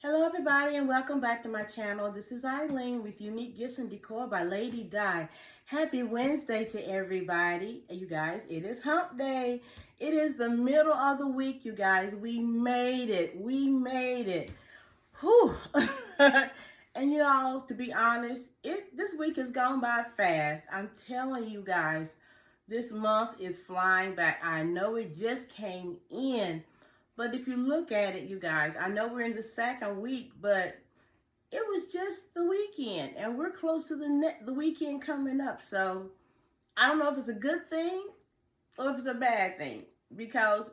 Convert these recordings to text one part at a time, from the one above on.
Hello everybody and welcome back to my channel. This is Eileen with Unique Gifts and Decor by Lady Di. Happy Wednesday to everybody. You guys, it is hump day. It is the middle of the week, you guys. We made it. We made it. Whew. And y'all, to be honest, this week has gone by fast. I'm telling you guys, this month is flying by. I know it just came in. But if you look at it, you guys, I know we're in the second week, but it was just the weekend, and we're close to the weekend coming up. So I don't know if it's a good thing or if it's a bad thing, because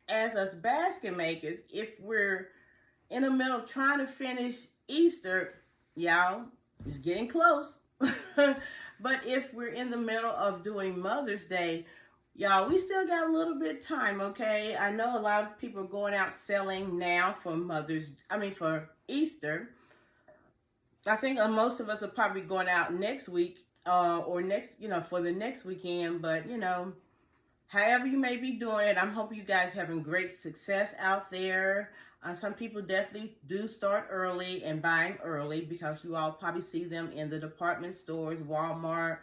as us basket makers, if we're in the middle of trying to finish Easter, y'all, it's getting close. But if we're in the middle of doing Mother's Day, y'all, we still got a little bit of time, okay? I know a lot of people are going out selling now for for Easter. I think most of us are probably going out next week or next, for the next weekend. But, however you may be doing it, I'm hoping you guys having great success out there. Some people definitely do start early and buying early because you all probably see them in the department stores, Walmart.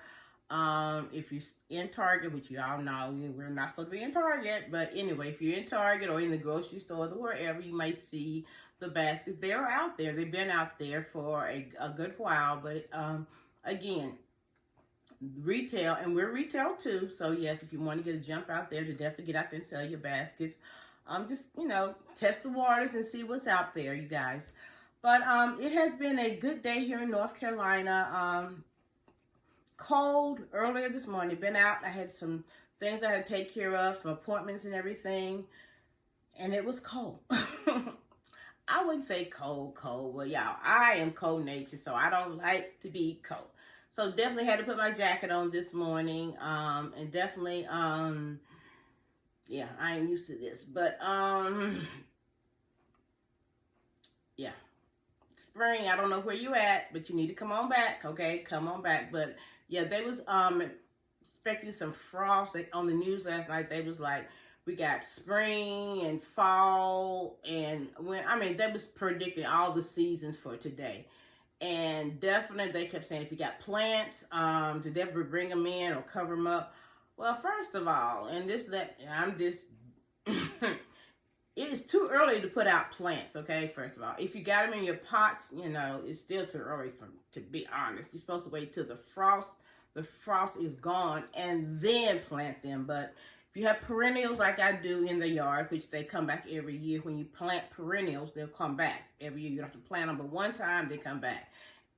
If you're in Target, which you all know, we're not supposed to be in Target, but anyway, if you're in Target or in the grocery stores or wherever, you may see the baskets. They're out there. They've been out there for a good while, but again, retail, and we're retail too. So yes, if you want to get a jump out there, to definitely get out there and sell your baskets. Just, test the waters and see what's out there, you guys. But it has been a good day here in North Carolina. Cold earlier this morning. Been out. I had some things I had to take care of, some appointments and everything, and it was cold. I wouldn't say cold, but y'all, I am cold natured, so I don't like to be cold. So definitely had to put my jacket on this morning, and definitely, yeah, I ain't used to this, but yeah, spring. I don't know where you at, but you need to come on back, okay? Come on back. But yeah, they was expecting some frost. On the news last night, they was like, we got spring and fall, and they was predicting all the seasons for today. And definitely they kept saying if you got plants, to definitely bring them in or cover them up. Well, first of all, it is too early to put out plants, okay? First of all, if you got them in your pots, it's still too early to be honest. You're supposed to wait till the frost is gone and then plant them. But if you have perennials like I do in the yard, which they come back every year, when you plant perennials, they'll come back every year. You don't have to plant them, but one time they come back.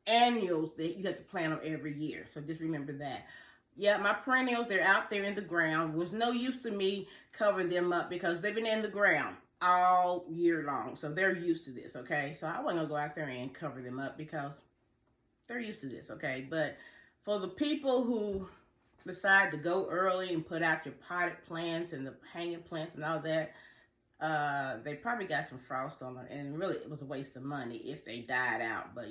Annuals, you have to plant them every year. So just remember that. Yeah, my perennials, they're out there in the ground. It was no use to me covering them up because they've been in the ground all year long. So they're used to this, okay? So I wasn't going to go out there and cover them up because they're used to this, okay? But for the people who decide to go early and put out your potted plants and the hanging plants and all that, they probably got some frost on them. And really, it was a waste of money if they died out. But,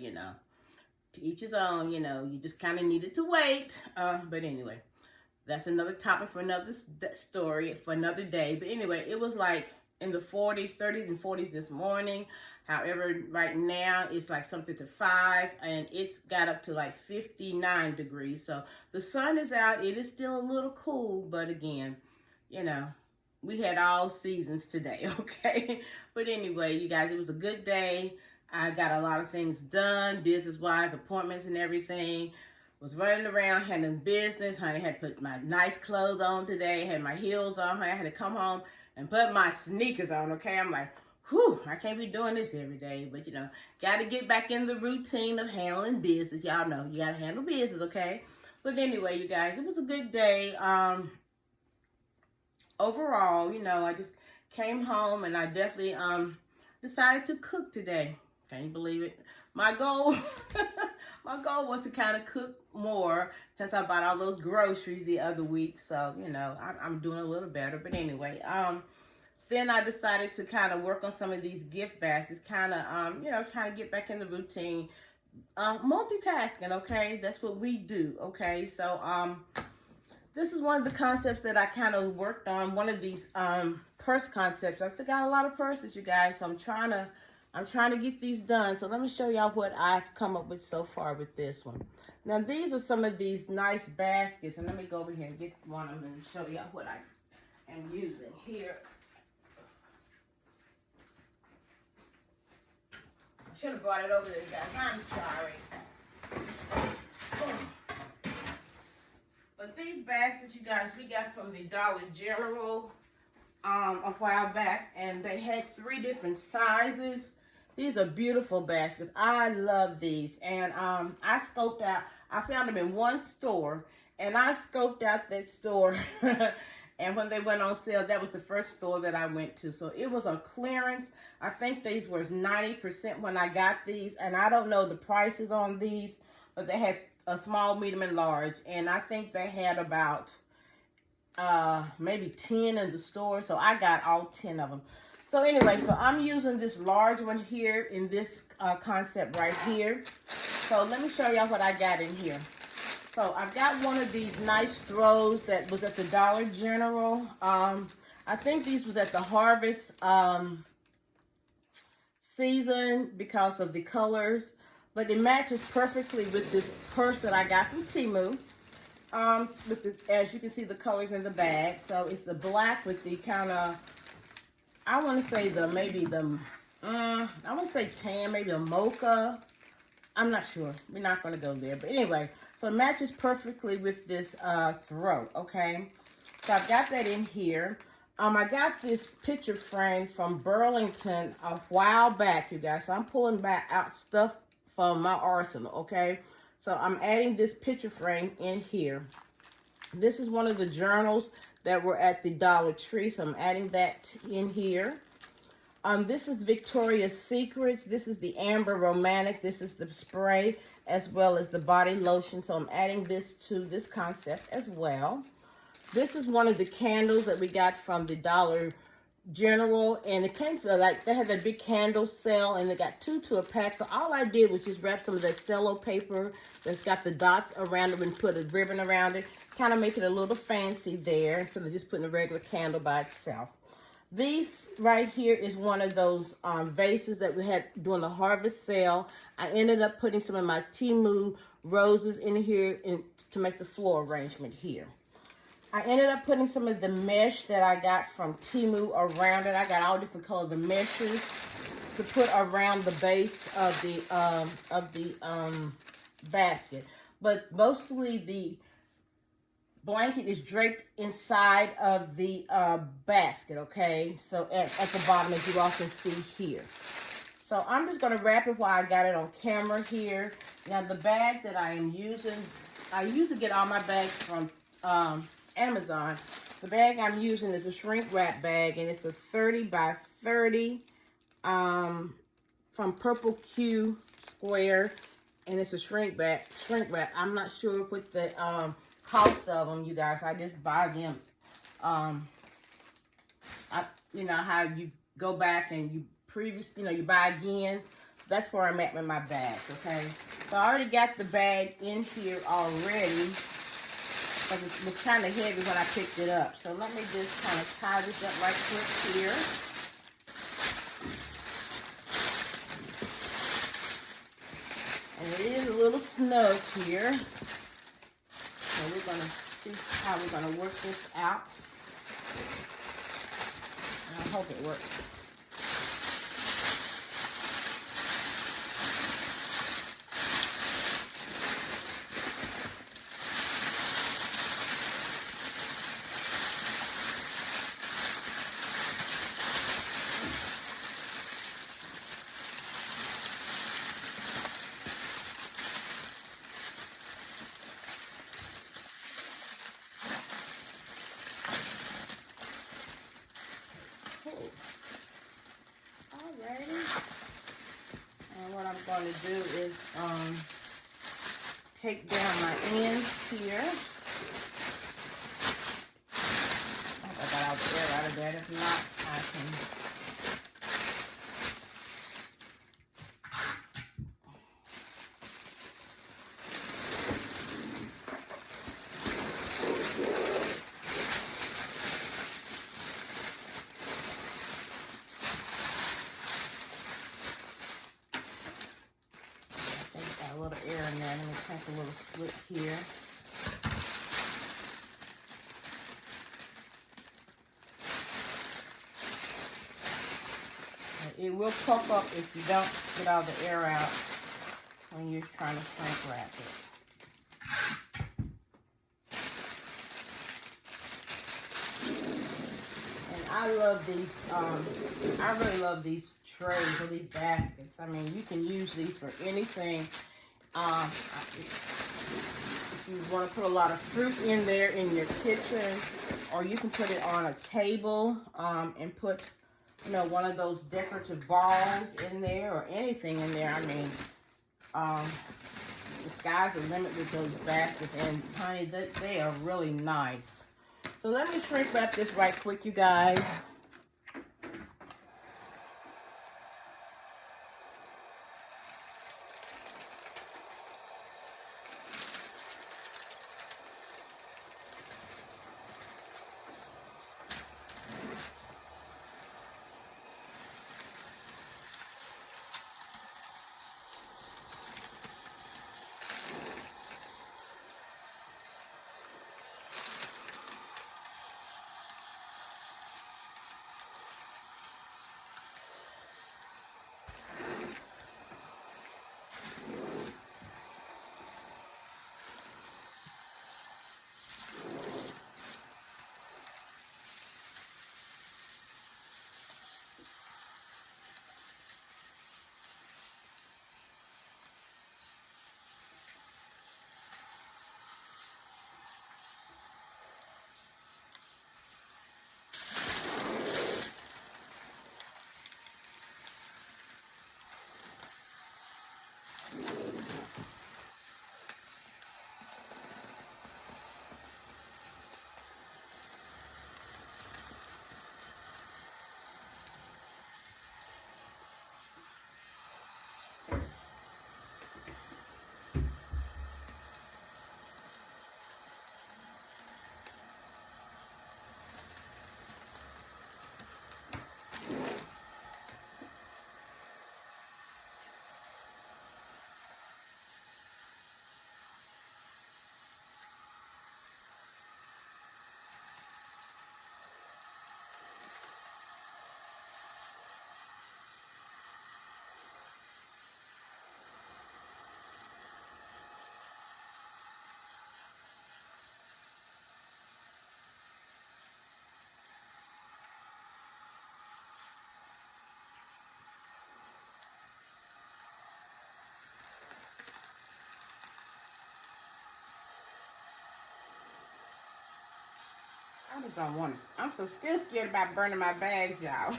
to each his own, you just kind of needed to wait. But anyway, that's another topic for another story, for another day. But anyway, it was like in the 40s, 30s, and 40s this morning. However, right now it's like something to 5, and it's got up to like 59 degrees. So the sun is out. It is still a little cool, but again, we had all seasons today, okay? But anyway, you guys, it was a good day. I got a lot of things done, business-wise, appointments and everything. Was running around, handling business. Honey, had to put my nice clothes on today. Had my heels on. Honey, I had to come home and put my sneakers on, okay? I'm like, whew, I can't be doing this every day. But, got to get back in the routine of handling business. Y'all know, you got to handle business, okay? But anyway, you guys, it was a good day. Overall, I just came home and I definitely decided to cook today. Can you believe it? My goal was to kind of cook more since I bought all those groceries the other week. So, I'm doing a little better. But anyway, then I decided to kind of work on some of these gift baskets, kind of, trying to get back in the routine. Multitasking, okay? That's what we do, okay? So, this is one of the concepts that I kind of worked on, one of these purse concepts. I still got a lot of purses, you guys, so I'm trying to I'm trying to get these done. So let me show y'all what I've come up with so far with this one. Now, these are some of these nice baskets. And let me go over here and get one of them and show y'all what I am using here. I should have brought it over there, guys. I'm sorry. But these baskets, you guys, we got from the Dollar General a while back. And they had 3 different sizes. These are beautiful baskets. I love these. And I scoped out, I found them in one store. And I scoped out that store. And when they went on sale, that was the first store that I went to. So it was on clearance. I think these were 90% when I got these. And I don't know the prices on these, but they had a small, medium, and large. And I think they had about maybe 10 in the store. So I got all 10 of them. So anyway, so I'm using this large one here in this concept right here. So let me show y'all what I got in here. So I've got one of these nice throws that was at the Dollar General. I think these was at the harvest season because of the colors. But it matches perfectly with this purse that I got from Temu. As you can see, the colors in the bag. So it's the black with the kind of, I want to say I want to say tan, maybe a mocha. I'm not sure. We're not going to go there. But anyway, so it matches perfectly with this throw, okay? So I've got that in here. I got this picture frame from Burlington a while back, you guys. So I'm pulling back out stuff from my arsenal, okay? So I'm adding this picture frame in here. This is one of the journals that were at the Dollar Tree, so I'm adding that in here. This is Victoria's Secrets. This is the Amber Romantic. This is the spray as well as the body lotion. So I'm adding this to this concept as well. This is one of the candles that we got from the Dollar General. And it came to, like, they had that big candle sale and they got 2 to a pack. So all I did was just wrap some of that cello paper that's got the dots around it and put a ribbon around it. Kind of make it a little fancy there instead of just putting a regular candle by itself. These right here is one of those vases that we had during the harvest sale. I ended up putting some of my Temu roses in here to make the floor arrangement here. I ended up putting some of the mesh that I got from Temu around it. I got all different colors of meshes to put around the base of the basket. But mostly the blanket is draped inside of the basket, okay? So at the bottom, as you all can see here. So I'm just going to wrap it while I got it on camera here. Now, the bag that I am using, I usually get all my bags from Amazon. The bag I'm using is a shrink wrap bag, and it's a 30 by 30 from Purple Q Square, and it's a shrink wrap. I'm not sure what the cost of them, you guys. I just buy them. You know how you go back and you buy again. That's where I'm at with my bags, okay? So I already got the bag in here already, but it was kind of heavy when I picked it up. So let me just kind of tie this up right quick here. And it is a little snug here. So we're going to see how we're going to work this out. And I hope it works. And what I'm going to do is take down my ends here. I hope I got all the air out of that. If not, I can. little air in there. Let me take a little slip here. It will puff up if you don't get all the air out when you're trying to shrink wrap it. And I love these, I really love these trays or these baskets. I mean, you can use these for anything. If you want to put a lot of fruit in there in your kitchen, or you can put it on a table and put, you know, one of those decorative balls in there or anything in there. I mean, the sky's the limit with those baskets, and honey, they are really nice. So let me shrink wrap this right quick, you guys. I just don't want to. I'm so still scared about burning my bags, y'all.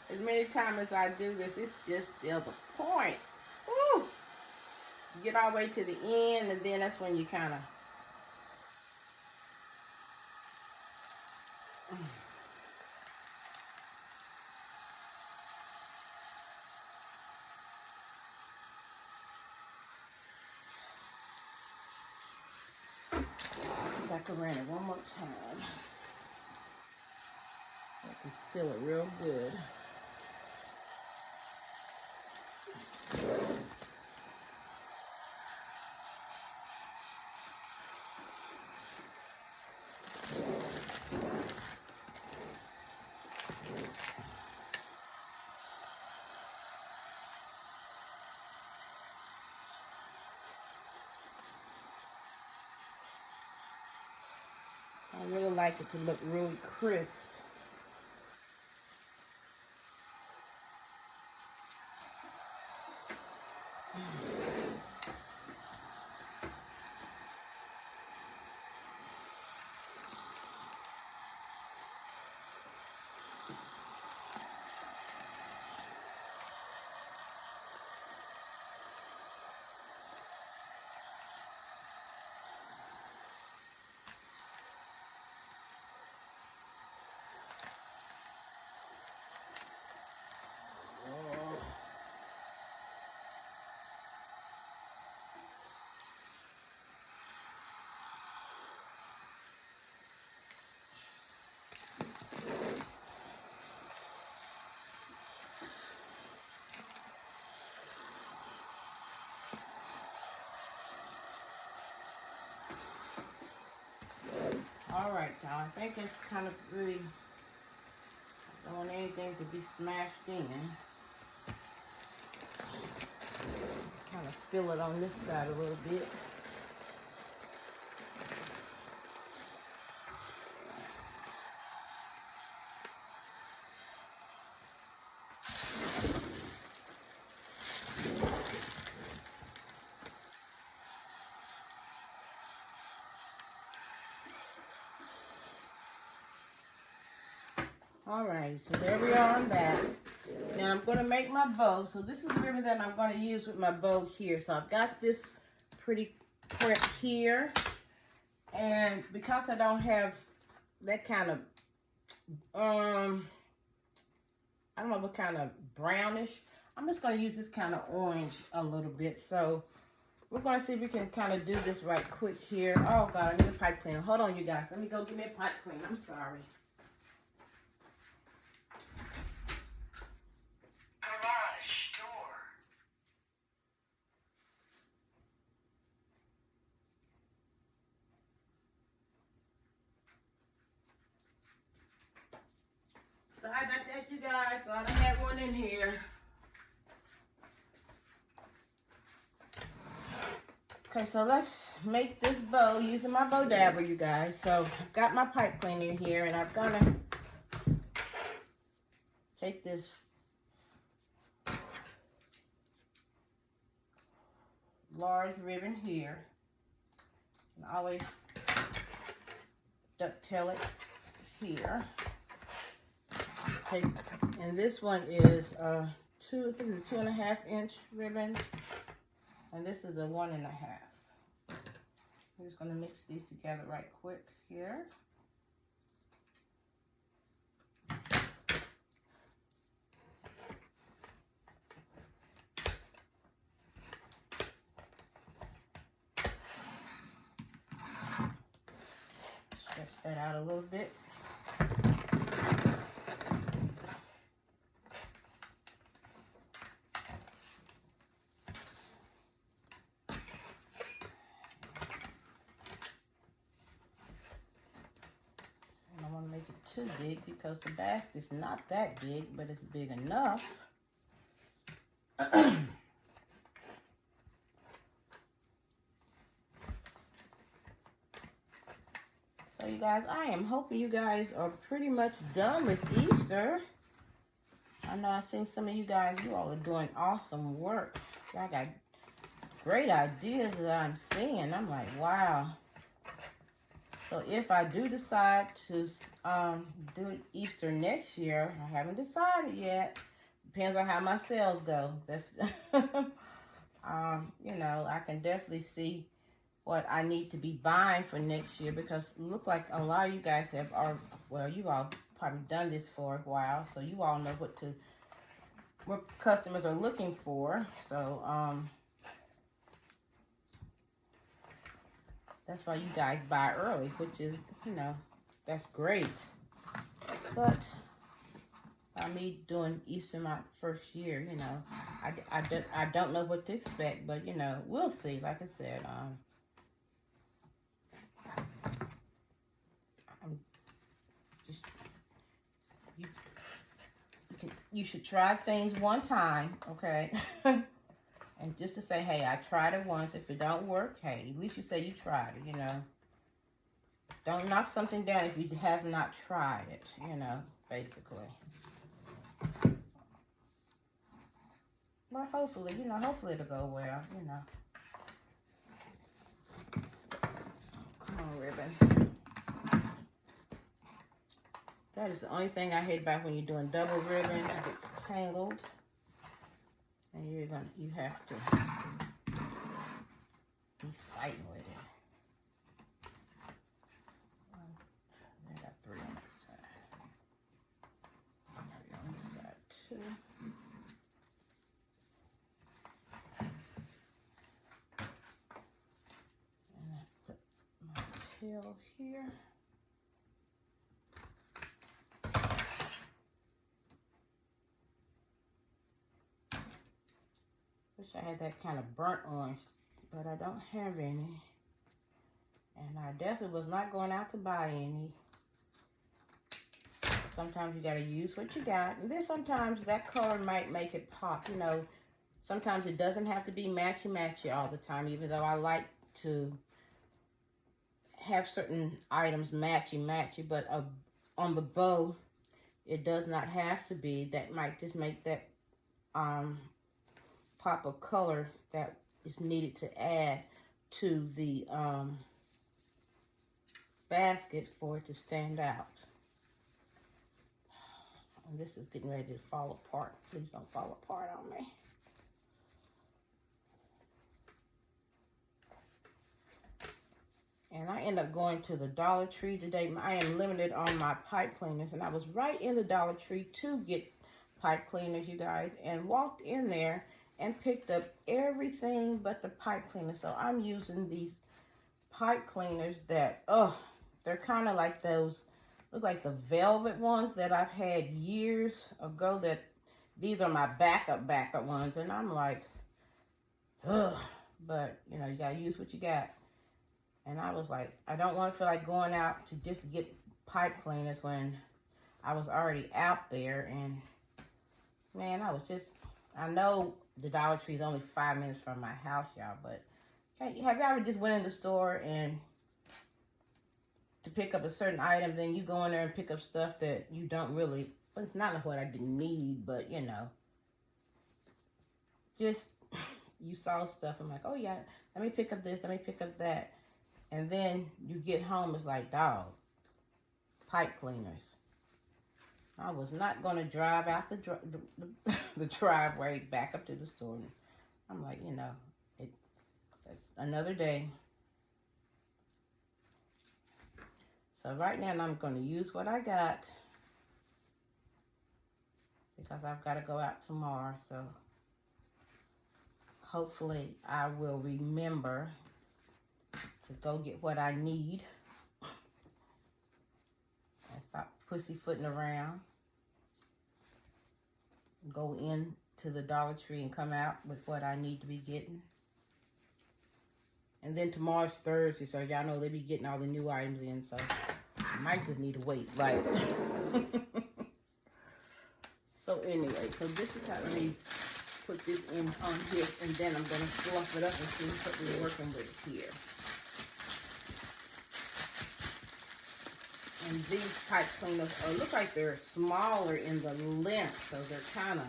As many times as I do this, it's just still the point. Woo! You get all the way to the end, and then that's when you kind of... I can run it one more time. I can seal it real good. I really like it to look really crisp. All right, y'all. I think it's kind of really, I don't want anything to be smashed in. Kind of fill it on this side a little bit. Alright, so there we are on that. Now I'm going to make my bow. So this is the ribbon that I'm going to use with my bow here. So I've got this pretty print here. And because I don't have that kind of, I don't know what kind of brownish, I'm just going to use this kind of orange a little bit. So we're going to see if we can kind of do this right quick here. Oh God, I need a pipe cleaner. Hold on, you guys. Let me go get me a pipe cleaner. I'm sorry. Sorry about that, you guys. So I done had one in here. Okay, so let's make this bow using my bow dabber, you guys. So I've got my pipe cleaner here, and I'm gonna take this large ribbon here and always ducktail it here. Okay, and this one is I think it's a 2.5 inch ribbon, and this is a 1.5. I'm just gonna mix these together right quick here. Stretch that out a little bit. Too big because the basket's not that big, but it's big enough. So you guys, I am hoping you guys are pretty much done with Easter. I know I've seen some of you guys, you all are doing awesome work. I got great ideas that I'm seeing. I'm like, wow. So if I do decide to do Easter next year, I haven't decided yet. Depends on how my sales go. That's, you know, I can definitely see what I need to be buying for next year, because it look like a lot of you guys have, well, you all probably done this for a while, so you all know what customers are looking for. So, that's why you guys buy early, which is, you know, that's great. But by me doing Easter my first year, you know, I don't know what to expect, but, you know, we'll see. Like I said, I'm just, you should try things one time, okay? And just to say, hey, I tried it once. If it don't work, hey, at least you say you tried it, you know. Don't knock something down if you have not tried it, you know, basically. But hopefully, you know, hopefully it'll go well, you know. Come on, ribbon. That is the only thing I hate about when you're doing double ribbon. It gets tangled. And you have to be fighting with it. I got 3 on this side. 3 on this side too. And I put my tail here. Wish I had that kind of burnt orange, but I don't have any. And I definitely was not going out to buy any. Sometimes you got to use what you got. And then sometimes that color might make it pop. You know, sometimes it doesn't have to be matchy-matchy all the time, even though I like to have certain items matchy-matchy. But on the bow, it does not have to be. That might just make that pop of color that is needed to add to the basket for it to stand out. And this is getting ready to fall apart. Please don't fall apart on me. And I end up going to the Dollar Tree today. I am limited on my pipe cleaners. And I was right in the Dollar Tree to get pipe cleaners, you guys. And walked in there and picked up everything but the pipe cleaner. So I'm using these pipe cleaners that, they're kind of like those, look like the velvet ones that I've had years ago. That these are my backup ones. And I'm like, ugh. But, you know, you got to use what you got. And I was like, I don't want to feel like going out to just get pipe cleaners when I was already out there. And, man, I know the Dollar Tree is only 5 minutes from my house, y'all. But have you ever just went in the store and to pick up a certain item, then you go in there and pick up stuff that you don't really, but it's not what I didn't need, but, you know, just you saw stuff. I'm like, oh, yeah, let me pick up this, let me pick up that. And then you get home, it's like, dog, pipe cleaners. I was not going to drive out the driveway back up to the store. I'm like, you know, that's another day. So right now I'm going to use what I got because I've got to go out tomorrow. So hopefully I will remember to go get what I need and stop pussyfooting around. Go into the Dollar Tree and come out with what I need to be getting. And then tomorrow's Thursday, so y'all know they be getting all the new items in, so I might just need to wait, right? So anyway, so this is how we put this in on here, and then I'm going to fluff it up and see what we're working with here. And these pipe cleaners look like they're smaller in the length, so they're kind of,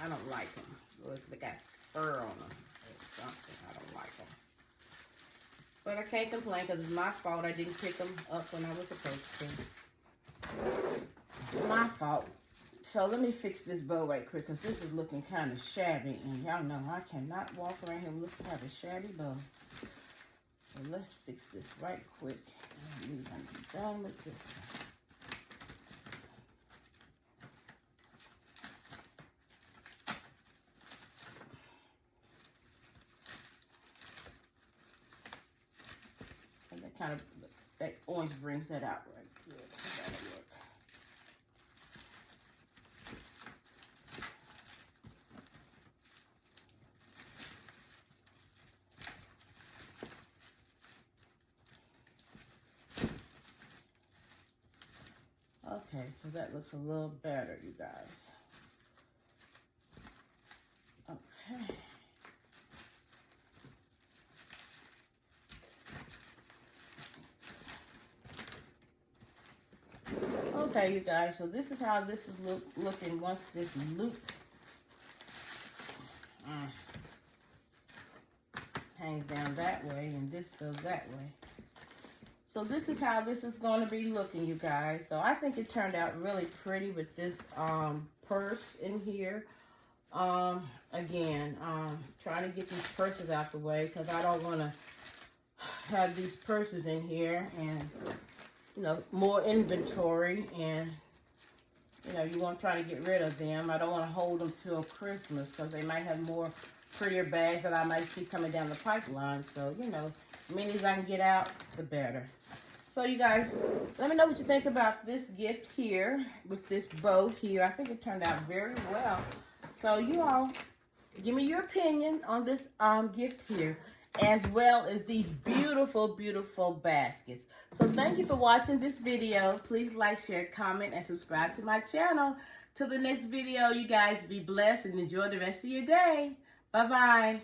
I don't like them. Look, they got fur on them or something. I don't like them. But I can't complain because it's my fault. I didn't pick them up when I was supposed to. My fault. So let me fix this bow right quick because this is looking kind of shabby. And y'all know I cannot walk around here looking at a shabby bow. So let's fix this right quick. And we're going to be done with this one. Kind of, that orange brings that out right good. So that'll work. Okay, so that looks a little better, you guys. Okay. Okay, you guys, so this is how this is looking once this loop hangs down that way and this goes that way. So this is how this is going to be looking, you guys. So I think it turned out really pretty with this purse in here. Again, trying to get these purses out the way because I don't want to have these purses in here and, you know, more inventory, and, you know, you want to try to get rid of them. I don't want to hold them till Christmas because they might have more prettier bags that I might see coming down the pipeline. So, you know, as many as I can get out, the better. So, you guys, let me know what you think about this gift here with this bow here. I think it turned out very well. So you all, give me your opinion on this gift here, as well as these beautiful, beautiful baskets. So thank you for watching this video. Please like, share, comment, and subscribe to my channel. Till the next video, you guys be blessed and enjoy the rest of your day. Bye-bye.